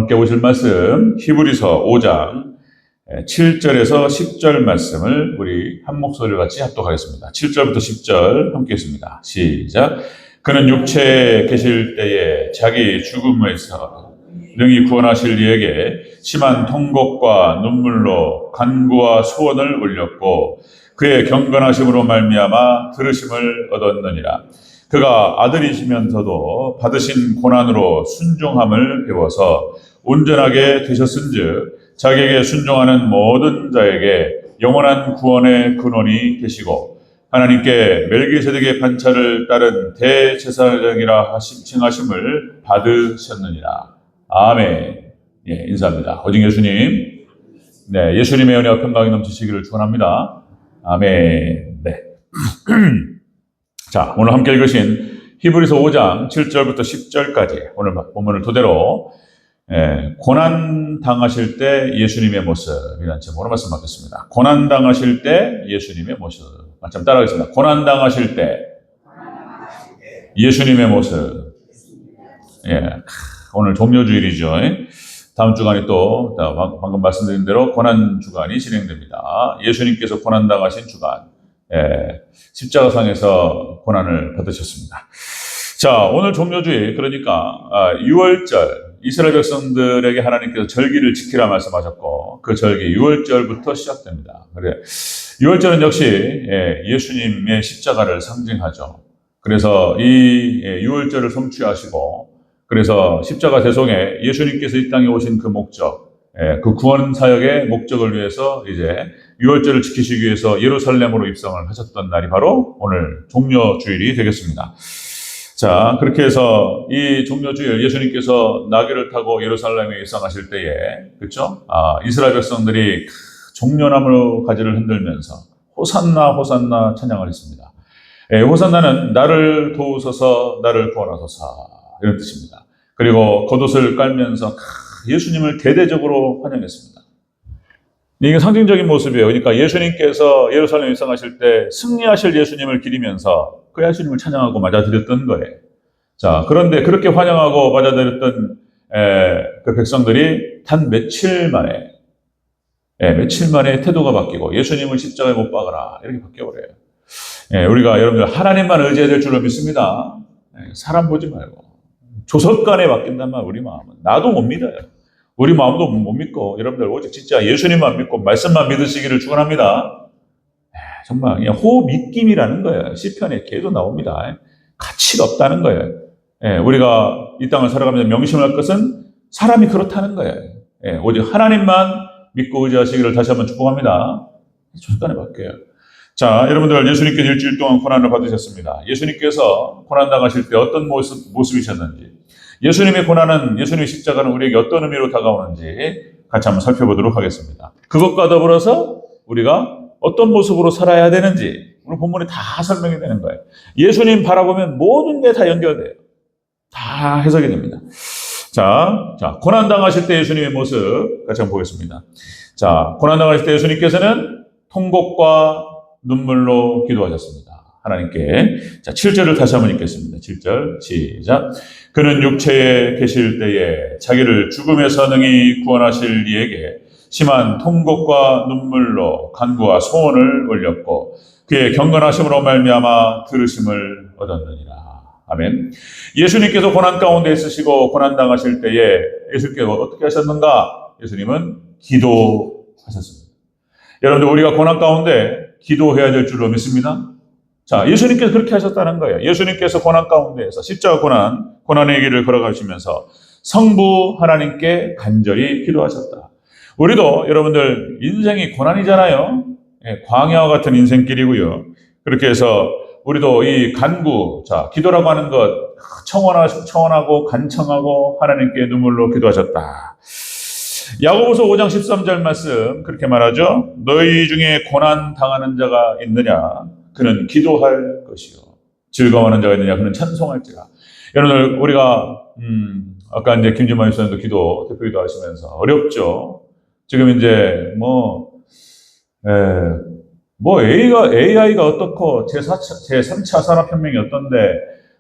함께 보실 말씀 히브리서 5장 7절에서 10절 말씀을 우리 한 목소리를 같이 합독하겠습니다. 7절부터 10절 함께 했습니다. 시작. 그는 육체에 계실 때에 자기 죽음에서 능히 구원하실 이에게 심한 통곡과 눈물로 간구와 소원을 올렸고 그의 경건하심으로 말미암아 들으심을 얻었느니라. 그가 아들이시면서도 받으신 고난으로 순종함을 배워서 온전하게 되셨은즉 자기에게 순종하는 모든 자에게 영원한 구원의 근원이 되시고 하나님께 멜기세덱의 반차를 따른 대제사장이라 칭하심을 받으셨느니라. 아멘. 예, 인사합니다. 호징 예수님. 네, 예수님의 은혜와 평강이 넘치시기를 축원합니다. 아멘. 네. 자, 오늘 함께 읽으신 히브리서 5장 7절부터 10절까지 오늘 본문을 토대로 고난 당하실 때 예수님의 모습이라는 제목으로 말씀 받겠습니다. 고난 당하실 때 예수님의 모습. 한번 따라하겠습니다. 고난 당하실 때 예수님의 모습. 예, 오늘 종료주일이죠. 다음 주간이 또 방금 말씀드린 대로 고난 주간이 진행됩니다. 예수님께서 고난 당하신 주간. 십자가상에서 고난을 받으셨습니다. 자, 오늘 종료주일, 그러니까 6월절, 이스라엘 백성들에게 하나님께서 절기를 지키라 말씀하셨고 그 절기 6월절부터 시작됩니다. 그래, 6월절은 역시 예수님의 십자가를 상징하죠. 그래서 이 6월절을 성취하시고 그래서 십자가 대속에 예수님께서 이 땅에 오신 그 목적, 그 구원 사역의 목적을 위해서 이제 6월절을 지키시기 위해서 예루살렘으로 입성을 하셨던 날이 바로 오늘 종료주일이 되겠습니다. 자, 그렇게 해서 이 종료주일 예수님께서 나귀를 타고 예루살렘에 입성하실 때에, 그렇죠? 이스라엘 백성들이 종려나무 가지를 흔들면서 호산나 호산나 찬양을 했습니다. 호산나는 나를 도우소서 나를 구원하소서 이런 뜻입니다. 그리고 겉옷을 깔면서 예수님을 대대적으로 환영했습니다. 이게 상징적인 모습이에요. 그러니까 예수님께서 예루살렘에 입성하실 때 승리하실 예수님을 기리면서 그 예수님을 찬양하고 맞아들였던 거예요. 자, 그런데 그렇게 환영하고 맞아들였던 그 백성들이 단 며칠 만에 태도가 바뀌고 예수님을 십자가에 못 박아라 이렇게 바뀌어버려요. 우리가 여러분들 하나님만 의지해야 될 줄로 믿습니다. 사람 보지 말고 조석간에 바뀐단 말 우리 마음은 나도 못 믿어요. 우리 마음도 못 믿고 여러분들 오직 진짜 예수님만 믿고 말씀만 믿으시기를 축원합니다. 정말 그냥 호믿김이라는 거예요. 시편에 계속 나옵니다. 가치가 없다는 거예요. 우리가 이 땅을 살아가면서 명심할 것은 사람이 그렇다는 거예요. 오직 하나님만 믿고 의지하시기를 다시 한번 축복합니다. 조석간에 바뀌어요. 자, 여러분들 예수님께서 일주일 동안 고난을 받으셨습니다. 예수님께서 고난 당하실 때 어떤 모습이셨는지, 예수님의 고난은, 예수님의 십자가는 우리에게 어떤 의미로 다가오는지 같이 한번 살펴보도록 하겠습니다. 그것과 더불어서 우리가 어떤 모습으로 살아야 되는지 오늘 본문에 다 설명이 되는 거예요. 예수님 바라보면 모든 게 다 연결돼요. 다 해석이 됩니다. 자, 고난 당하실 때 예수님의 모습 같이 한번 보겠습니다. 자, 고난 당하실 때 예수님께서는 통곡과 눈물로 기도하셨습니다. 하나님께. 자, 7절을 다시 한번 읽겠습니다. 7절 시작. 그는 육체에 계실 때에 자기를 죽음에서 능히 구원하실 이에게 심한 통곡과 눈물로 간구와 소원을 올렸고 그의 경건하심으로 말미암아 들으심을 얻었느니라. 아멘. 예수님께서 고난 가운데 있으시고 고난 당하실 때에 예수님께서 어떻게 하셨는가? 예수님은 기도하셨습니다. 여러분들 우리가 고난 가운데 기도해야 될 줄로 믿습니다. 자, 예수님께서 그렇게 하셨다는 거예요. 예수님께서 고난 가운데에서 십자가 고난의 길을 걸어가시면서 성부 하나님께 간절히 기도하셨다. 우리도 여러분들 인생이 고난이잖아요. 광야와 같은 인생길이고요. 그렇게 해서 우리도 이 간구, 자, 기도라고 하는 것 청원하고 간청하고 하나님께 눈물로 기도하셨다. 야고보서 5장 13절 말씀 그렇게 말하죠. 너희 중에 고난 당하는 자가 있느냐? 그는 기도할 것이요. 즐거워하는 자가 있느냐? 그는 찬송할지라. 여러분들 우리가 아까 이제 김진만 목사님도 대표 기도 하시면서 어렵죠. 지금 이제 AI가 어떻고 제3차 산업혁명이 어떤데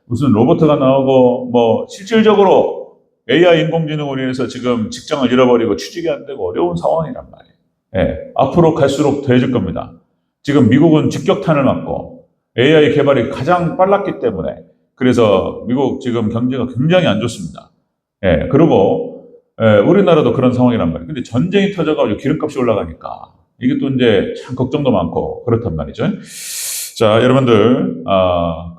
무슨 로봇가 나오고 실질적으로 AI 인공지능으로 인해서 지금 직장을 잃어버리고 취직이 안 되고 어려운 상황이란 말이에요. 예, 앞으로 갈수록 더해질 겁니다. 지금 미국은 직격탄을 맞고 AI 개발이 가장 빨랐기 때문에 그래서 미국 지금 경제가 굉장히 안 좋습니다. 예, 그리고 우리나라도 그런 상황이란 말이에요. 근데 전쟁이 터져가지고 기름값이 올라가니까 이게 또 이제 참 걱정도 많고 그렇단 말이죠. 자, 여러분들,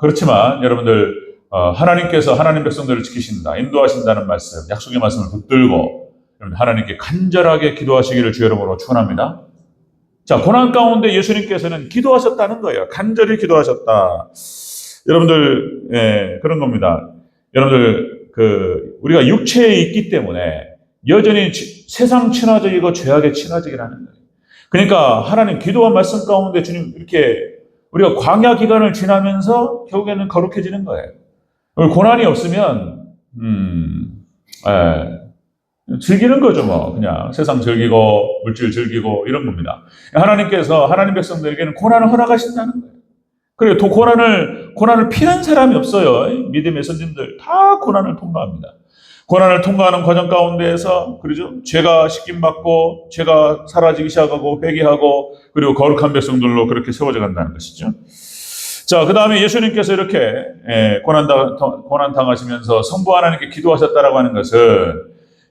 그렇지만 여러분들, 하나님께서 하나님 백성들을 지키신다, 인도하신다는 말씀, 약속의 말씀을 붙들고 하나님께 간절하게 기도하시기를 주의 이름으로 축원합니다. 자, 고난 가운데 예수님께서는 기도하셨다는 거예요. 간절히 기도하셨다. 여러분들, 예, 그런 겁니다. 여러분들, 우리가 육체에 있기 때문에 여전히 세상 친화적이고 죄악의 친화적이라는 거예요. 그러니까 하나님 기도와 말씀 가운데 주님 이렇게 우리가 광야 기간을 지나면서 결국에는 거룩해지는 거예요. 고난이 없으면, 즐기는 거죠, 뭐. 그냥 세상 즐기고, 물질 즐기고, 이런 겁니다. 하나님께서 하나님 백성들에게는 고난을 허락하신다는 거예요. 그리고 또 고난을 피한 사람이 없어요. 믿음의 선진들 다 고난을 통과합니다. 고난을 통과하는 과정 가운데에서, 그러죠? 죄가 씻김받고, 죄가 사라지기 시작하고, 회개하고, 그리고 거룩한 백성들로 그렇게 세워져 간다는 것이죠. 자, 그 다음에 예수님께서 이렇게, 고난 당하시면서 성부 하나님께 기도하셨다라고 하는 것은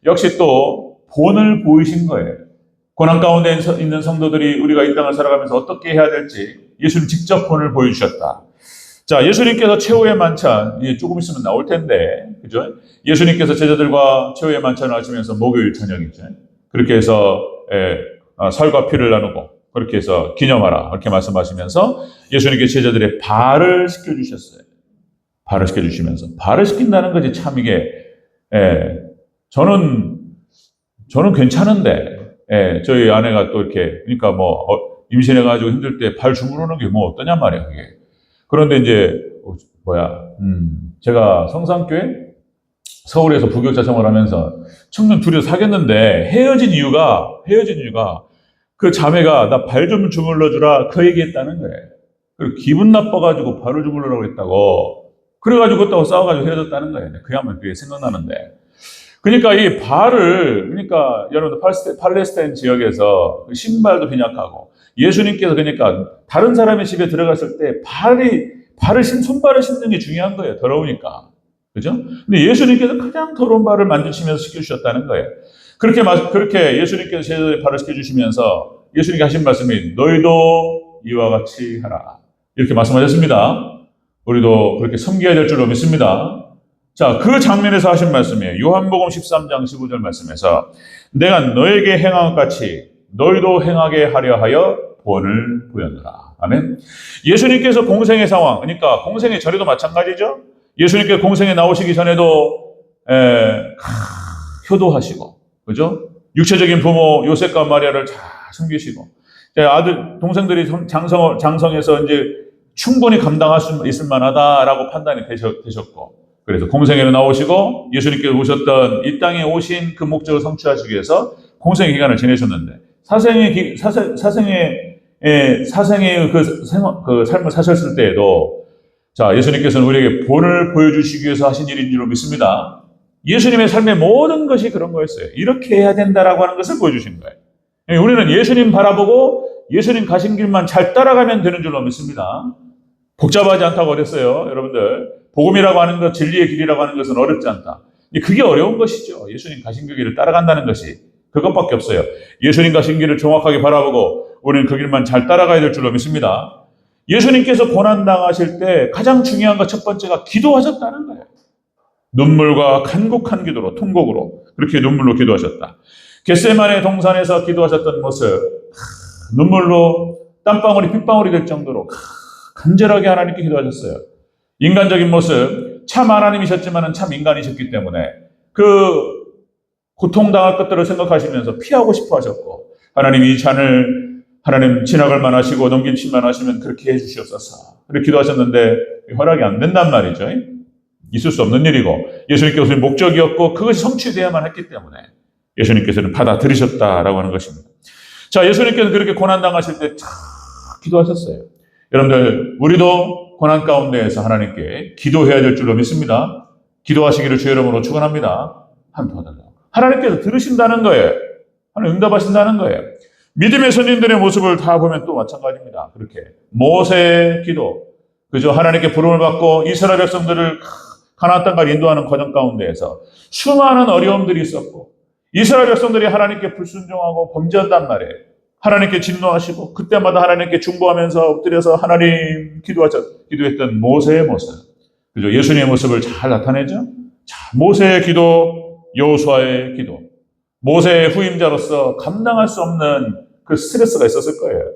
역시 또 본을 보이신 거예요. 고난 가운데 있는 성도들이 우리가 이 땅을 살아가면서 어떻게 해야 될지 예수님 직접 본을 보여주셨다. 자, 예수님께서 최후의 만찬, 조금 있으면 나올 텐데, 그죠? 예수님께서 제자들과 최후의 만찬을 하시면서 목요일 저녁이죠. 그렇게 해서, 살과 피를 나누고, 그렇게 해서 기념하라. 그렇게 말씀하시면서 예수님께 제자들의 발을 씻겨주셨어요. 발을 씻겨주시면서. 발을 씻긴다는 것이 참 이게, 저는 괜찮은데, 저희 아내가 또 이렇게, 그러니까 뭐, 임신해가지고 힘들 때 발 주무르는 게 뭐 어떠냐 말이야, 그게. 그런데 이제, 제가 성산교회 서울에서 부교육자 생활하면서 청년 둘이 사귀었는데 헤어진 이유가 그 자매가 나 발 좀 주물러 주라 그 얘기했다는 거예요. 그리고 기분 나빠가지고 발을 주물러라고 했다고. 그래가지고 그것하고 싸워가지고 헤어졌다는 거예요. 그야말로 그게 생각나는데. 그러니까 이 발을, 그러니까 여러분들 팔레스타인 지역에서 신발도 빈약하고 예수님께서 그러니까 다른 사람의 집에 들어갔을 때 손발을 씻는 게 중요한 거예요. 더러우니까. 그죠? 근데 예수님께서 가장 더러운 발을 만지시면서 씻겨주셨다는 거예요. 그렇게 예수님께서 제자들의 발을 씻겨주시면서 예수님께 하신 말씀이 너희도 이와 같이 하라. 이렇게 말씀하셨습니다. 우리도 그렇게 섬겨야 될 줄로 믿습니다. 자, 그 장면에서 하신 말씀이에요. 요한복음 13장 15절 말씀에서 내가 너에게 행한 것 같이 너희도 행하게 하려 하여 본을 보였노라. 아멘. 예수님께서 공생의 상황, 그러니까 공생의 전에도 마찬가지죠. 예수님께서 공생에 나오시기 전에도 효도하시고, 그죠? 육체적인 부모 요셉과 마리아를 잘 섬기시고, 아들 동생들이 장성해서 이제 충분히 감당할 수 있을 만하다라고 판단이 되셨고, 그래서 공생애로 나오시고 예수님께서 오셨던 이 땅에 오신 그 목적을 성취하시기 위해서 공생의 기간을 지내셨는데 사생의 그 삶을 사셨을 때에도 자, 예수님께서는 우리에게 본을 보여주시기 위해서 하신 일인 줄로 믿습니다. 예수님의 삶의 모든 것이 그런 거였어요. 이렇게 해야 된다라고 하는 것을 보여주신 거예요. 우리는 예수님 바라보고 예수님 가신 길만 잘 따라가면 되는 줄로 믿습니다. 복잡하지 않다고 그랬어요. 여러분들, 복음이라고 하는 것, 진리의 길이라고 하는 것은 어렵지 않다. 그게 어려운 것이죠. 예수님 가신 그 길을 따라간다는 것이 그것밖에 없어요. 예수님 가신 길을 정확하게 바라보고 우리는 그 길만 잘 따라가야 될 줄로 믿습니다. 예수님께서 고난당하실 때 가장 중요한 것 첫 번째가 기도하셨다는 거예요. 눈물과 간곡한 기도로, 통곡으로 그렇게 눈물로 기도하셨다. 겟세마네 동산에서 기도하셨던 모습, 눈물로 땀방울이 핏방울이 될 정도로 간절하게 하나님께 기도하셨어요. 인간적인 모습, 참 하나님이셨지만 참 인간이셨기 때문에 그 고통당할 것들을 생각하시면서 피하고 싶어 하셨고, 하나님 이 잔을 하나님 지나갈 만하시고 넘김칠만 하시면 그렇게 해주시옵소서. 그렇게 기도하셨는데 허락이 안 된단 말이죠. 있을 수 없는 일이고 예수님께서는 목적이었고 그것이 성취되어야만 했기 때문에 예수님께서는 받아들이셨다라고 하는 것입니다. 자, 예수님께서는 그렇게 고난당하실 때 참 기도하셨어요. 여러분들, 우리도 고난 가운데에서 하나님께 기도해야 될 줄로 믿습니다. 기도하시기를 주의 이름으로 축원합니다. 하나님 도와달라고. 하나님께서 들으신다는 거예요. 하나님 응답하신다는 거예요. 믿음의 선진들의 모습을 다 보면 또 마찬가지입니다. 그렇게 모세의 기도, 그죠? 하나님께 부름을 받고 이스라엘 백성들을 가나안 땅까지 인도하는 과정 가운데에서 수많은 어려움들이 있었고 이스라엘 백성들이 하나님께 불순종하고 범죄한단 말이에요. 하나님께 진노하시고 그때마다 하나님께 중보하면서 엎드려서 하나님 기도했던 모세의 모습, 그죠? 예수님의 모습을 잘 나타내죠. 자, 모세의 기도, 여호수아의 기도, 모세의 후임자로서 감당할 수 없는 그 스트레스가 있었을 거예요.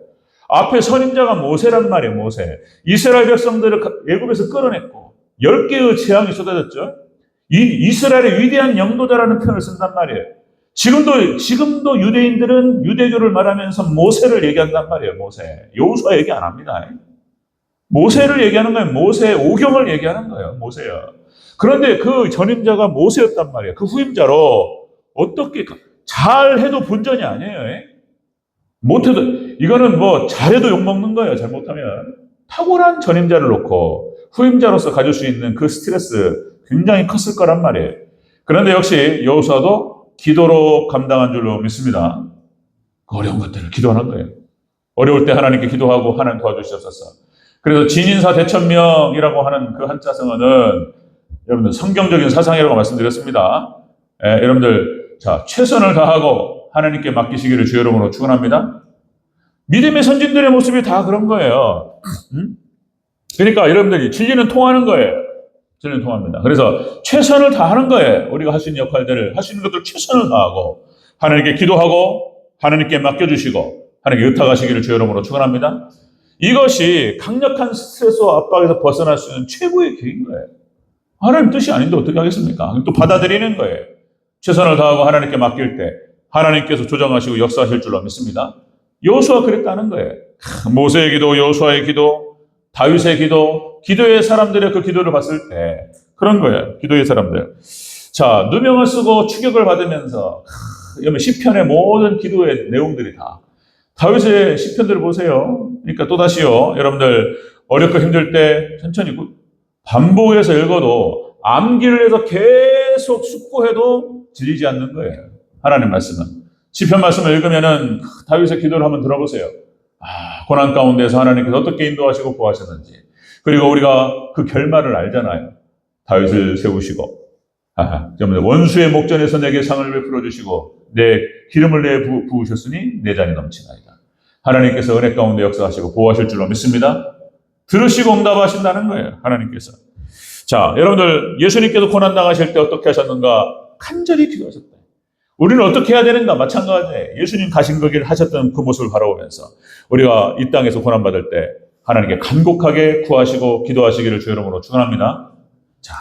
앞에 선임자가 모세란 말이에요. 모세. 이스라엘 백성들을 애굽에서 끌어냈고 10개의 재앙이 쏟아졌죠. 이스라엘의 위대한 영도자라는 표현을 쓴단 말이에요. 지금도 유대인들은 유대교를 말하면서 모세를 얘기한단 말이에요. 모세. 여호수아 얘기 안 합니다. 모세를 얘기하는 거예요. 모세의 오경을 얘기하는 거예요. 모세야. 그런데 그 전임자가 모세였단 말이에요. 그 후임자로 어떻게 잘해도 본전이 아니에요. 못해도 이거는 뭐 잘해도 욕먹는 거예요. 잘못하면. 탁월한 전임자를 놓고 후임자로서 가질 수 있는 그 스트레스 굉장히 컸을 거란 말이에요. 그런데 역시 여호수아도 기도로 감당한 줄로 믿습니다. 그 어려운 것들을 기도하는 거예요. 어려울 때 하나님께 기도하고 하나님 도와주시옵소서. 그래서 진인사 대천명이라고 하는 그 한자성어는 여러분들 성경적인 사상이라고 말씀드렸습니다. 여러분들 자 최선을 다하고 하나님께 맡기시기를 주의 이름으로 축원합니다. 믿음의 선진들의 모습이 다 그런 거예요. 그러니까 여러분들이 진리는 통하는 거예요. 진리는 통합니다. 그래서 최선을 다하는 거예요. 우리가 할 수 있는 역할들을 할 수 있는 것들 최선을 다하고 하나님께 기도하고 하나님께 맡겨주시고 하나님께 의탁하시기를 주의 이름으로 축원합니다. 이것이 강력한 스트레스와 압박에서 벗어날 수 있는 최고의 길인 거예요. 하나님 뜻이 아닌데 어떻게 하겠습니까? 또 받아들이는 거예요. 최선을 다하고 하나님께 맡길 때 하나님께서 조정하시고 역사하실 줄로 믿습니다. 여호수아 그랬다는 거예요. 모세의 기도, 여호수아의 기도, 다윗의 기도, 기도의 사람들의 그 기도를 봤을 때 그런 거예요. 기도의 사람들. 자, 누명을 쓰고 추격을 받으면서 시편의 모든 기도의 내용들이 다 다윗의 시편들을 보세요. 그러니까 또다시요. 여러분들 어렵고 힘들 때 천천히 반복해서 읽어도 암기를 해서 계속 숙고해도 질리지 않는 거예요. 하나님 말씀은. 시편 말씀을 읽으면은 다윗의 기도를 한번 들어보세요. 고난 가운데서 하나님께서 어떻게 인도하시고 구하셨는지. 그리고 우리가 그 결말을 알잖아요. 다윗을 세우시고 원수의 목전에서 내게 상을 베풀어 주시고 내 기름을 내 부으셨으니 내 잔이 넘치나이다. 하나님께서 은혜 가운데 역사하시고 보호하실 줄로 믿습니다. 들으시고 응답하신다는 거예요. 하나님께서. 자, 여러분들 예수님께서 고난당하실 때 어떻게 하셨는가? 간절히 기도하셨다. 우리는 어떻게 해야 되는가? 마찬가지예요. 예수님 가신 그 길 하셨던 그 모습을 바라보면서 우리가 이 땅에서 고난받을 때 하나님께 간곡하게 구하시고 기도하시기를 주의 이름으로 축원합니다. 자,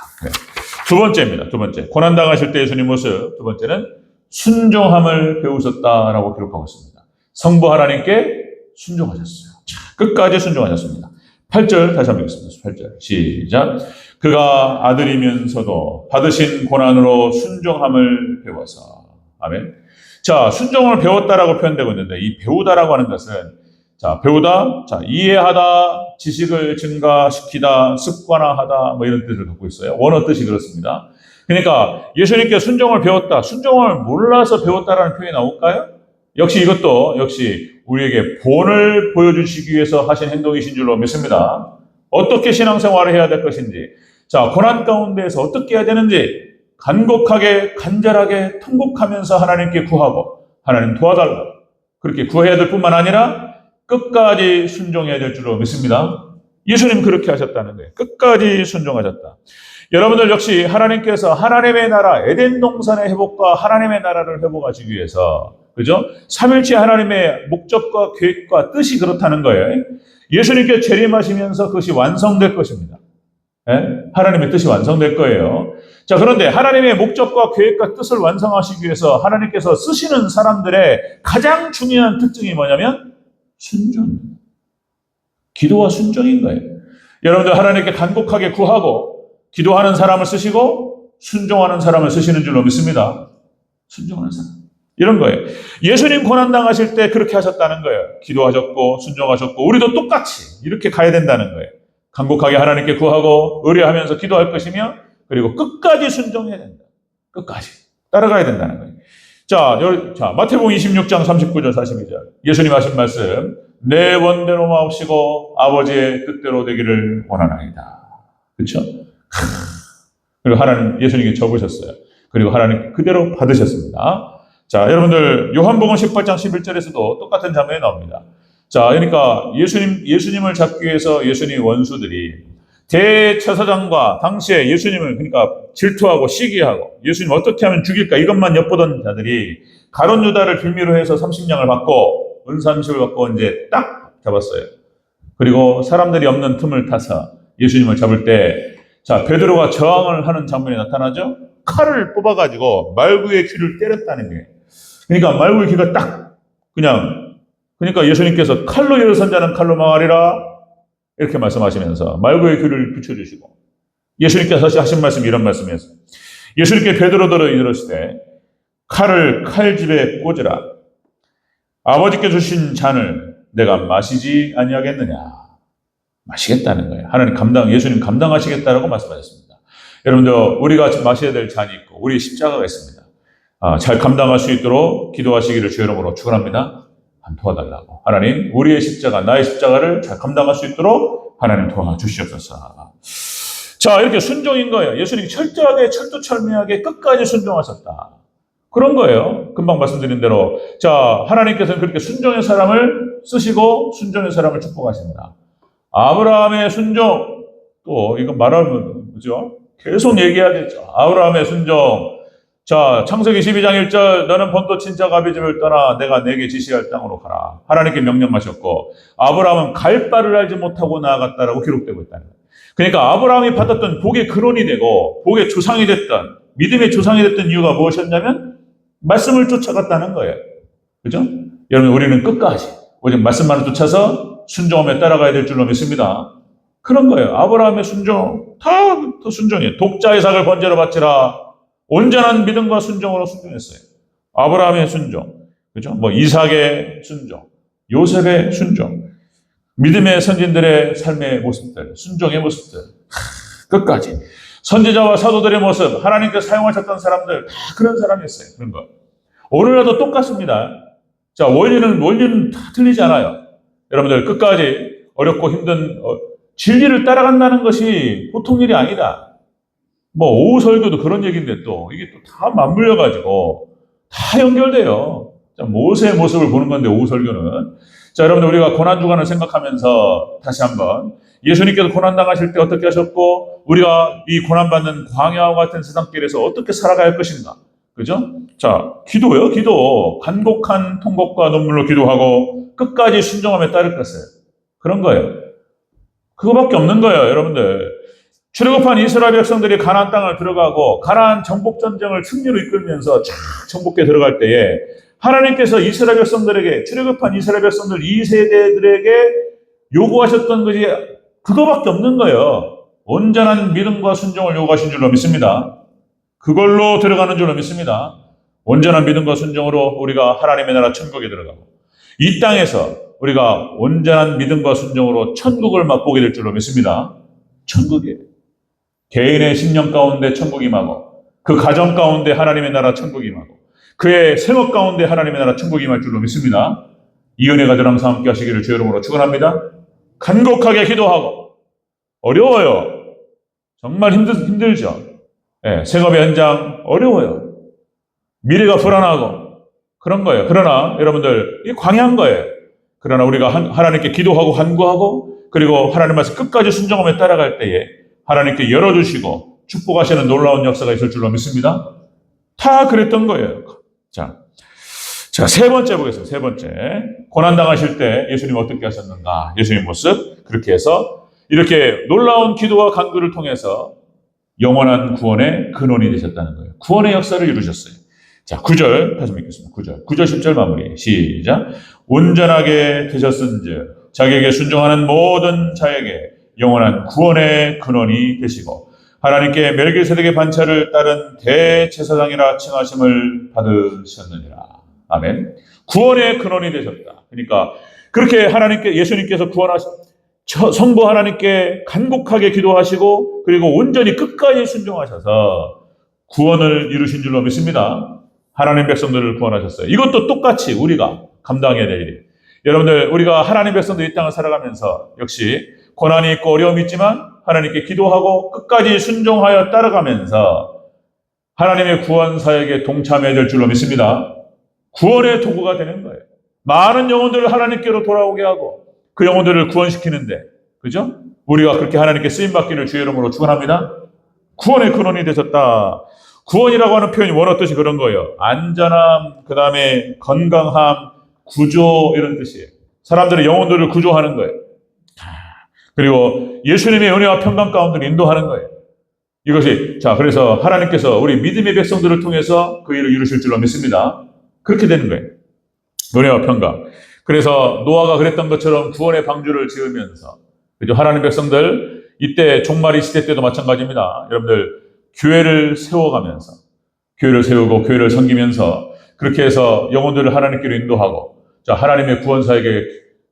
두 번째입니다. 두 번째. 고난당하실 때 예수님 모습. 두 번째는 순종함을 배우셨다라고 기록하고 있습니다. 성부 하나님께 순종하셨어요. 자, 끝까지 순종하셨습니다. 8절 다시 한번 읽겠습니다. 8절 시작. 그가 아들이면서도 받으신 고난으로 순종함을 배워서. 아멘. 자, 순종을 배웠다라고 표현되고 있는데 이 배우다라고 하는 것은 자, 배우다, 자, 이해하다, 지식을 증가시키다, 습관화하다 뭐 이런 뜻을 갖고 있어요. 원어 뜻이 그렇습니다. 그러니까 예수님께 순종을 배웠다, 순종을 몰라서 배웠다라는 표현이 나올까요? 역시 이것도 역시 우리에게 본을 보여주시기 위해서 하신 행동이신 줄로 믿습니다. 어떻게 신앙생활을 해야 될 것인지, 자, 고난 가운데에서 어떻게 해야 되는지 간곡하게, 간절하게, 통곡하면서 하나님께 구하고 하나님 도와달라. 그렇게 구해야 될 뿐만 아니라 끝까지 순종해야 될 줄로 믿습니다. 예수님 그렇게 하셨다는 거예요. 끝까지 순종하셨다. 여러분들 역시 하나님께서 하나님의 나라, 에덴 동산의 회복과 하나님의 나라를 회복하시기 위해서, 그죠? 삼일체 하나님의 목적과 계획과 뜻이 그렇다는 거예요. 예수님께 재림하시면서 그것이 완성될 것입니다. 하나님의 뜻이 완성될 거예요. 자, 그런데 하나님의 목적과 계획과 뜻을 완성하시기 위해서 하나님께서 쓰시는 사람들의 가장 중요한 특징이 뭐냐면 순종입니다. 기도와 순종인 거예요. 여러분들 하나님께 간곡하게 구하고 기도하는 사람을 쓰시고 순종하는 사람을 쓰시는 줄로 믿습니다. 순종하는 사람. 이런 거예요. 예수님 고난당하실 때 그렇게 하셨다는 거예요. 기도하셨고 순종하셨고 우리도 똑같이 이렇게 가야 된다는 거예요. 간곡하게 하나님께 구하고 의뢰하면서 기도할 것이며 그리고 끝까지 순종해야 된다. 끝까지. 따라가야 된다는 거예요. 자, 마태복음 26장 39절 42절. 예수님 하신 말씀. 내 원대로 마옵시고 아버지의 뜻대로 되기를 원하나이다. 그렇죠? 그리고 하나님 예수님께 접으셨어요. 그리고 하나님 그대로 받으셨습니다. 자, 여러분들 요한복음 18장 11절에서도 똑같은 장면이 나옵니다. 자, 그러니까 예수님을 잡기 위해서 예수님 원수들이 대제사장과 당시에 예수님을 그러니까 질투하고 시기하고 예수님 어떻게 하면 죽일까 이것만 엿보던 자들이 가룟 유다를 빌미로 해서 30냥을 받고 은삼십을 받고 이제 딱 잡았어요. 그리고 사람들이 없는 틈을 타서 예수님을 잡을 때 자, 베드로가 저항을 하는 장면이 나타나죠. 칼을 뽑아가지고 말구의 귀를 때렸다는 거예요. 그러니까 말구의 귀가 딱 그러니까 예수님께서 칼로 일어선 자는 칼로 망하리라 이렇게 말씀하시면서 말구의 귀를 붙여주시고 예수님께서 하신 말씀이 이런 말씀이었어요. 예수님께 베드로들을 이르렀을 때 칼을 칼집에 꽂으라. 아버지께 주신 잔을 내가 마시지 아니하겠느냐. 마시겠다는 거예요. 예수님 감당하시겠다라고 말씀하셨습니다. 여러분들 우리가 마셔야 될 잔이 있고 우리 십자가가 있습니다. 잘 감당할 수 있도록 기도하시기를 주의 이름으로 축원합니다. 도와달라고. 하나님, 우리의 십자가, 나의 십자가를 잘 감당할 수 있도록 하나님 도와주시옵소서. 자, 이렇게 순종인 거예요. 예수님이 철저하게, 철두철미하게 끝까지 순종하셨다. 그런 거예요. 금방 말씀드린 대로. 자, 하나님께서는 그렇게 순종의 사람을 쓰시고 순종의 사람을 축복하십니다. 아브라함의 순종, 또 이거 말하면, 그죠? 계속 얘기해야겠죠. 아브라함의 순종. 자, 창세기 12장 1절 너는 본토 친척 아비 집을 떠나 내가 내게 지시할 땅으로 가라. 하나님께 명령하셨고 아브라함은 갈 바를 알지 못하고 나아갔다라고 기록되고 있다는 거예요. 그러니까 아브라함이 받았던 복의 근원이 되고 복의 조상이 됐던 믿음의 조상이 됐던 이유가 무엇이었냐면 말씀을 쫓아갔다는 거예요. 그죠? 여러분 우리는 끝까지 오직 말씀만을 쫓아서 순종하며 따라가야 될 줄로 믿습니다. 그런 거예요. 아브라함의 순종 다 순종이에요. 독자의 삭을 번제로 바치라. 온전한 믿음과 순종으로 순종했어요. 아브라함의 순종, 그죠? 이삭의 순종, 요셉의 순종, 믿음의 선진들의 삶의 모습들, 순종의 모습들, 끝까지. 선지자와 사도들의 모습, 하나님께서 사용하셨던 사람들, 다 그런 사람이었어요. 그런 거. 오늘날도 똑같습니다. 자, 원리는 다 틀리지 않아요. 여러분들 끝까지 어렵고 힘든 진리를 따라간다는 것이 보통 일이 아니다. 오후 설교도 그런 얘기인데 또 이게 또 다 맞물려가지고 다 연결돼요. 자, 모세의 모습을 보는 건데 오후 설교는. 자, 여러분들 우리가 고난주간을 생각하면서 다시 한번 예수님께서 고난당하실 때 어떻게 하셨고 우리가 이 고난받는 광야와 같은 세상길에서 어떻게 살아갈 것인가. 그죠? 자, 기도요. 기도. 간곡한 통곡과 눈물로 기도하고 끝까지 순종하며 따를 것을. 그런 거예요. 그거밖에 없는 거예요, 여러분들. 출애굽한 이스라엘 백성들이 가나안 땅을 들어가고 가나안 정복 전쟁을 승리로 이끌면서 쫙 정복해 들어갈 때에 하나님께서 이스라엘 백성들에게 출애굽한 이스라엘 백성들 2세대들에게 요구하셨던 것이 그거밖에 없는 거예요. 온전한 믿음과 순종을 요구하신 줄로 믿습니다. 그걸로 들어가는 줄로 믿습니다. 온전한 믿음과 순종으로 우리가 하나님의 나라 천국에 들어가고 이 땅에서 우리가 온전한 믿음과 순종으로 천국을 맛보게 될 줄로 믿습니다. 천국이에요. 개인의 신념 가운데 천국이 임하고 그 가정 가운데 하나님의 나라 천국이 임하고 그의 생업 가운데 하나님의 나라 천국이 임할 줄로 믿습니다. 이 은혜가 늘 항상 함께 하시기를 주의 이름으로 축원합니다. 간곡하게 기도하고 어려워요. 정말 힘들죠. 네, 생업의 현장 어려워요. 미래가 불안하고 그런 거예요. 그러나 여러분들 이 광야인 거예요. 그러나 우리가 하나님께 기도하고 간구하고 그리고 하나님 말씀 끝까지 순종하며 따라갈 때에 하나님께 열어주시고 축복하시는 놀라운 역사가 있을 줄로 믿습니다. 다 그랬던 거예요. 자, 세 번째 보겠습니다. 세 번째. 고난당하실 때 예수님 어떻게 하셨는가? 예수님 모습. 그렇게 해서 이렇게 놀라운 기도와 간구를 통해서 영원한 구원의 근원이 되셨다는 거예요. 구원의 역사를 이루셨어요. 자, 9절 다시 읽겠습니다. 9절 10절 마무리. 시작. 온전하게 되셨은즉 자기에게 순종하는 모든 자에게 영원한 구원의 근원이 되시고 하나님께 멜기세덱의 반차를 따른 대제사장이라 칭하심을 받으셨느니라. 아멘. 구원의 근원이 되셨다. 그러니까 그렇게 예수님께서 성부 하나님께 간곡하게 기도하시고 그리고 온전히 끝까지 순종하셔서 구원을 이루신 줄로 믿습니다. 하나님 백성들을 구원하셨어요. 이것도 똑같이 우리가 감당해야 될 일이에요. 여러분들, 우리가 하나님 백성들 이 땅을 살아가면서 역시 고난이 있고 어려움이 있지만 하나님께 기도하고 끝까지 순종하여 따라가면서 하나님의 구원 사역에 동참해야 될 줄로 믿습니다. 구원의 도구가 되는 거예요. 많은 영혼들을 하나님께로 돌아오게 하고 그 영혼들을 구원시키는데, 그죠? 우리가 그렇게 하나님께 쓰임받기를 주의 이름으로 축원합니다. 구원의 근원이 되셨다. 구원이라고 하는 표현이 원어 뜻이 그런 거예요. 안전함, 그 다음에 건강함, 구조, 이런 뜻이에요. 사람들의 영혼들을 구조하는 거예요. 그리고 예수님의 은혜와 평강 가운데 인도하는 거예요. 이것이, 자, 그래서 하나님께서 우리 믿음의 백성들을 통해서 그 일을 이루실 줄로 믿습니다. 그렇게 되는 거예요. 은혜와 평강. 그래서 노아가 그랬던 것처럼 구원의 방주를 지으면서, 그죠? 하나님 백성들, 이때 종말의 시대 때도 마찬가지입니다. 여러분들, 교회를 세워가면서, 교회를 세우고 교회를 섬기면서, 그렇게 해서 영혼들을 하나님께로 인도하고, 자, 하나님의 구원 사역에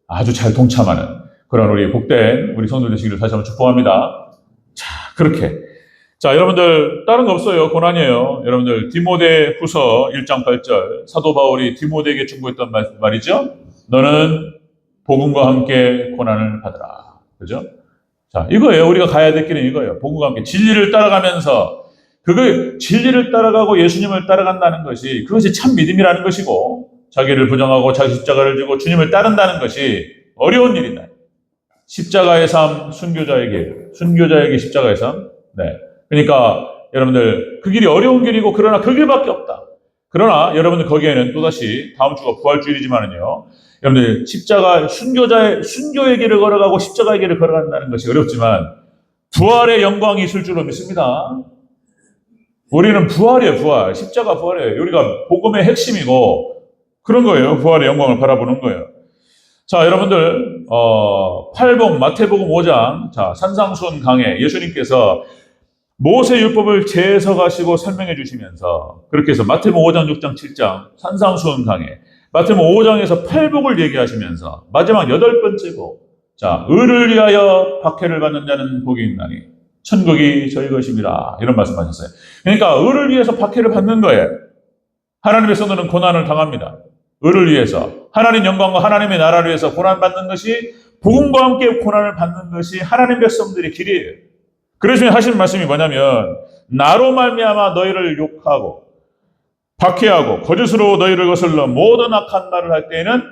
아주 잘 동참하는 그런 우리 복된 우리 성도 되시기를 다시 한번 축복합니다. 자, 그렇게. 자, 여러분들, 다른 거 없어요. 고난이에요. 여러분들, 디모데 후서 1장 8절, 사도 바울이 디모데에게 충고했던 말이죠. 너는 복음과 함께 고난을 받으라. 그죠? 자, 이거예요. 우리가 가야 될 길은 이거예요. 복음과 함께 진리를 따라가면서, 진리를 따라가고 예수님을 따라간다는 것이, 그것이 참 믿음이라는 것이고, 자기를 부정하고 자기 십자가를 지고 주님을 따른다는 것이 어려운 일이다. 십자가의 삶, 순교자에게 십자가의 삶. 네. 그러니까 여러분들, 그 길이 어려운 길이고, 그러나 그 길밖에 없다. 그러나 여러분들 거기에는 또다시 다음 주가 부활주일이지만은요, 여러분들 순교의 길을 걸어가고 십자가의 길을 걸어간다는 것이 어렵지만 부활의 영광이 있을 줄로 믿습니다. 우리는 부활이에요, 부활. 십자가 부활이에요. 우리가 복음의 핵심이고 그런 거예요. 부활의 영광을 바라보는 거예요. 자, 여러분들, 마태복음 5장, 자, 산상수훈 강해 예수님께서 모세 율법을 재해석하시고 설명해 주시면서 그렇게 해서 마태복음 5장, 6장, 7장 산상수훈 강해, 마태복음 5장에서 팔복을 얘기하시면서 마지막 8번째고, 자, 의를 위하여 박해를 받는 자는 복이 있나니 천국이 저희 것입니다. 이런 말씀하셨어요. 그러니까 의를 위해서 박해를 받는 거예요. 하나님의 성도는 고난을 당합니다. 의를 위해서, 하나님 영광과 하나님의 나라를 위해서 고난받는 것이, 복음과 함께 고난을 받는 것이 하나님 백성들의 길이에요. 그래서 하신 말씀이 뭐냐면, 나로 말미암아 너희를 욕하고 박해하고 거짓으로 너희를 거슬러 모든 악한 말을 할 때에는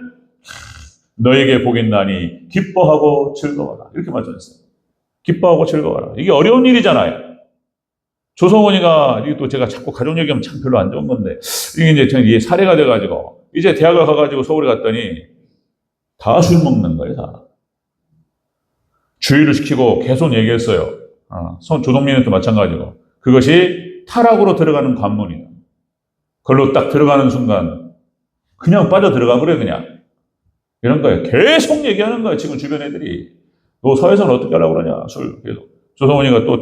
너에게 복이 있나니 기뻐하고 즐거워라. 이렇게 말씀하셨어요. 기뻐하고 즐거워라. 이게 어려운 일이잖아요. 조성원이가, 이게 또 제가 자꾸 가족 얘기하면 참 별로 안 좋은 건데, 이게 이제 저는 사례가 돼가지고, 이제 대학을 가가지고 서울에 갔더니, 다 술 먹는 거예요, 다. 주의를 시키고 계속 얘기했어요. 조동민은 또 마찬가지고. 그것이 타락으로 들어가는 관문이에요. 그걸로 딱 들어가는 순간, 그냥 빠져 들어가 버려요, 그냥. 이런 거예요. 계속 얘기하는 거예요, 지금 주변 애들이. 너 사회생활 어떻게 하려고 그러냐, 술. 계속. 조성원이가 또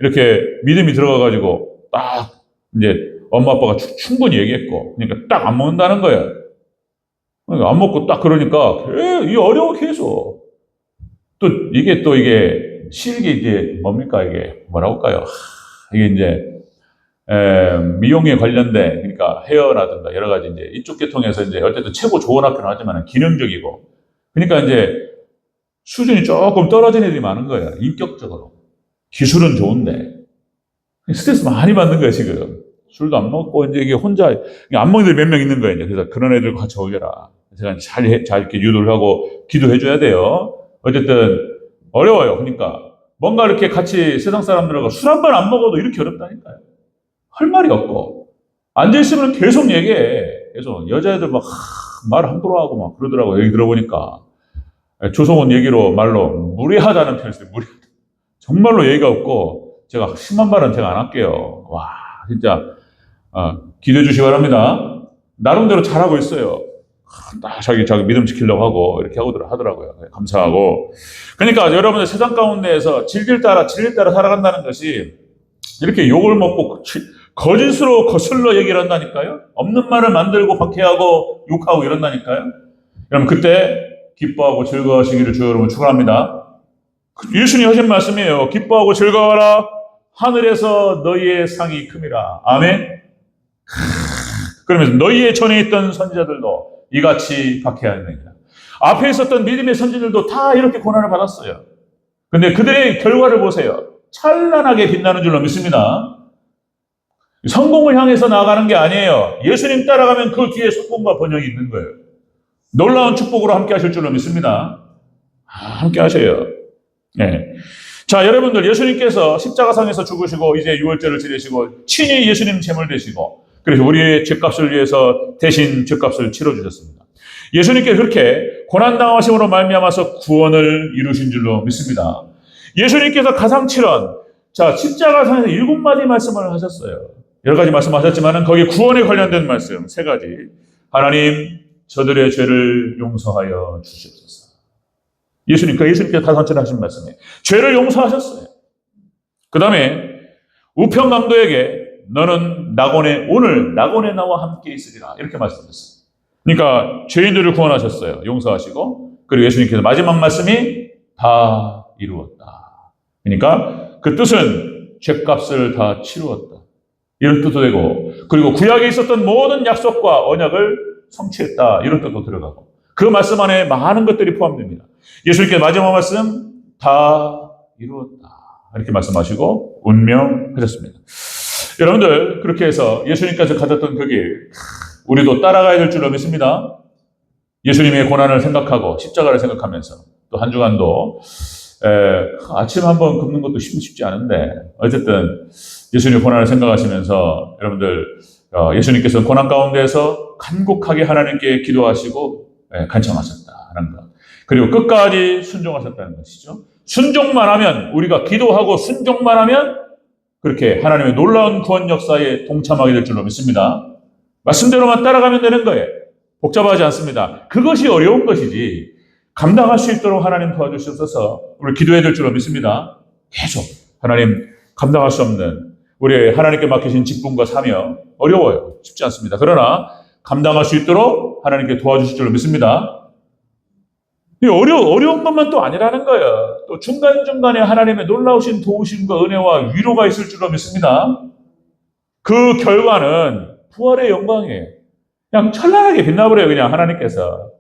이렇게 믿음이 들어가가지고 딱 이제 엄마 아빠가 충분히 얘기했고, 그러니까 딱 안 먹는다는 거예요. 그러니까 안 먹고 딱 그러니까 이 어려워 계속. 이게 실기 이게 뭡니까, 이게 뭐라고 할까요? 이게 이제 미용에 관련된, 그러니까 헤어라든가 여러 가지 이제 이쪽 계통에서 이제 어쨌든 최고 좋은 학교는 하지만 기능적이고, 그러니까 이제 수준이 조금 떨어진 애들이 많은 거예요. 인격적으로. 기술은 좋은데 스트레스 많이 받는 거예요, 지금. 술도 안 먹고 이제 이게 혼자 안 먹는 애들 몇 명 있는 거예요. 이제. 그래서 그런 애들과 같이 어울려라. 제가 잘 이렇게 유도를 하고 기도해 줘야 돼요. 어쨌든 어려워요. 그러니까 뭔가 이렇게 같이 세상 사람들하고 술 한 번 안 먹어도 이렇게 어렵다니까요. 할 말이 없고 앉아 있으면 계속 얘기해. 계속 여자애들 막 말 함부로 하고 막 그러더라고. 얘기 들어보니까 조성원 얘기로 말로 무례하다는 표현을 써요. 정말로 예의가 없고, 제가 10만 발은 제가 안 할게요. 와, 진짜, 기대해 주시기 바랍니다. 나름대로 잘하고 있어요. 딱 자기 믿음 지키려고 하고, 이렇게 하더라고요. 감사하고. 그러니까 여러분들 세상 가운데에서 진리를 따라 살아간다는 것이, 이렇게 욕을 먹고, 거짓으로 거슬러 얘기를 한다니까요? 없는 말을 만들고 박해하고 욕하고 이런다니까요? 여러분, 그때 기뻐하고 즐거워하시기를 주여 여러분 축원합니다. 예수님 하신 말씀이에요. 기뻐하고 즐거워라. 하늘에서 너희의 상이 큼이라. 아멘. 그러면서 너희의 전에 있던 선지자들도 이같이 박해하느니라. 앞에 있었던 믿음의 선지자들도 다 이렇게 고난을 받았어요. 근데 그들의 결과를 보세요. 찬란하게 빛나는 줄로 믿습니다. 성공을 향해서 나아가는 게 아니에요. 예수님 따라가면 그 뒤에 성공과 번영이 있는 거예요. 놀라운 축복으로 함께 하실 줄로 믿습니다. 함께 하셔요. 네. 자, 여러분들, 예수님께서 십자가상에서 죽으시고 이제 유월절을 지내시고 친히 예수님 제물 되시고 그래서 우리의 죄값을 위해서 대신 죄값을 치러주셨습니다. 예수님께서 그렇게 고난당하심으로 말미암아서 구원을 이루신 줄로 믿습니다. 예수님께서 가상칠언, 자, 십자가상에서 7마디 말씀을 하셨어요. 여러 가지 말씀하셨지만 거기에 구원에 관련된 말씀 3가지. 하나님, 저들의 죄를 용서하여 주시옵소서. 예수님께서 가상칠언 하신 말씀이에요. 죄를 용서하셨어요. 그 다음에 우평강도에게 너는 오늘 낙원에 나와 함께 있으리라. 이렇게 말씀하셨어요. 그러니까 죄인들을 구원하셨어요. 용서하시고. 그리고 예수님께서 마지막 말씀이 다 이루었다. 그러니까 그 뜻은 죄값을 다 치루었다. 이런 뜻도 되고, 그리고 구약에 있었던 모든 약속과 언약을 성취했다. 이런 뜻도 들어가고, 그 말씀 안에 많은 것들이 포함됩니다. 예수님께서 마지막 말씀 다 이루었다. 이렇게 말씀하시고 운명하셨습니다. 여러분들, 그렇게 해서 예수님께서 가졌던 그 길, 우리도 따라가야 될 줄로 믿습니다. 예수님의 고난을 생각하고 십자가를 생각하면서 또 한 주간도 아침 한번 굶는 것도 쉽지 않은데 어쨌든 예수님의 고난을 생각하시면서 여러분들 예수님께서는 고난 가운데에서 간곡하게 하나님께 기도하시고 간청하셨다는 것, 그리고 끝까지 순종하셨다는 것이죠. 순종만 하면, 우리가 기도하고 순종만 하면 그렇게 하나님의 놀라운 구원 역사에 동참하게 될 줄로 믿습니다. 말씀대로만 따라가면 되는 거예요. 복잡하지 않습니다. 그것이 어려운 것이지 감당할 수 있도록 하나님 도와주시옵소서. 우리 기도해야 될 줄로 믿습니다. 계속 하나님, 감당할 수 없는 우리 하나님께 맡기신 직분과 사명 어려워요. 쉽지 않습니다. 그러나 감당할 수 있도록 하나님께 도와주실 줄로 믿습니다. 어려운 것만 또 아니라는 거예요. 또 중간중간에 하나님의 놀라우신 도우심과 은혜와 위로가 있을 줄로 믿습니다. 그 결과는 부활의 영광이에요. 그냥 찬란하게 빛나버려요. 그냥 하나님께서.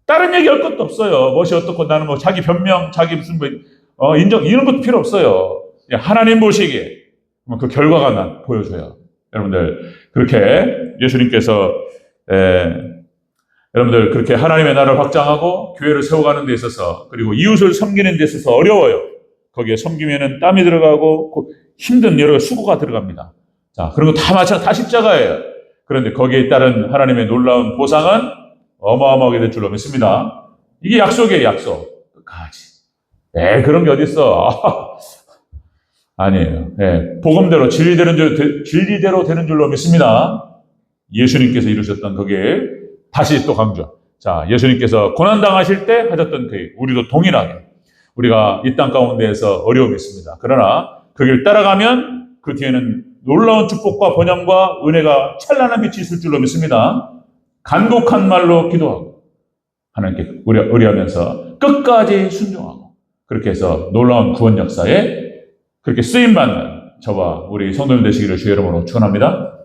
다른 얘기할 것도 없어요. 무엇이 어떻고 나는 뭐 자기 변명, 자기 무슨 인정, 이런 것도 필요 없어요. 그냥 하나님 보시기에 그 결과가 보여줘요. 여러분들, 그렇게 예수님께서 여러분들 그렇게 하나님의 나라를 확장하고 교회를 세워가는 데 있어서, 그리고 이웃을 섬기는 데 있어서 어려워요. 거기에 섬기면은 땀이 들어가고 힘든 여러 수고가 들어갑니다. 자, 그런 거 다 마찬가지, 다 십자가예요. 그런데 거기에 따른 하나님의 놀라운 보상은 어마어마하게 될 줄로 믿습니다. 이게 약속이에요, 약속. 끝까지. 그런 게 어딨어. 아니에요. 복음대로 진리대로 되는 줄로 믿습니다. 예수님께서 이루셨던 그게 다시 또 강조. 자, 예수님께서 고난당하실 때 하셨던 그 일, 우리도 동일하게 우리가 이 땅 가운데에서 어려움이 있습니다. 그러나 그 길 따라가면 그 뒤에는 놀라운 축복과 번영과 은혜가 찬란한 빛이 있을 줄로 믿습니다. 간곡한 말로 기도하고 하나님께 의뢰하면서 끝까지 순종하고, 그렇게 해서 놀라운 구원 역사에 그렇게 쓰임받는 저와 우리 성도님 되시기를 주의 이름으로 축원합니다.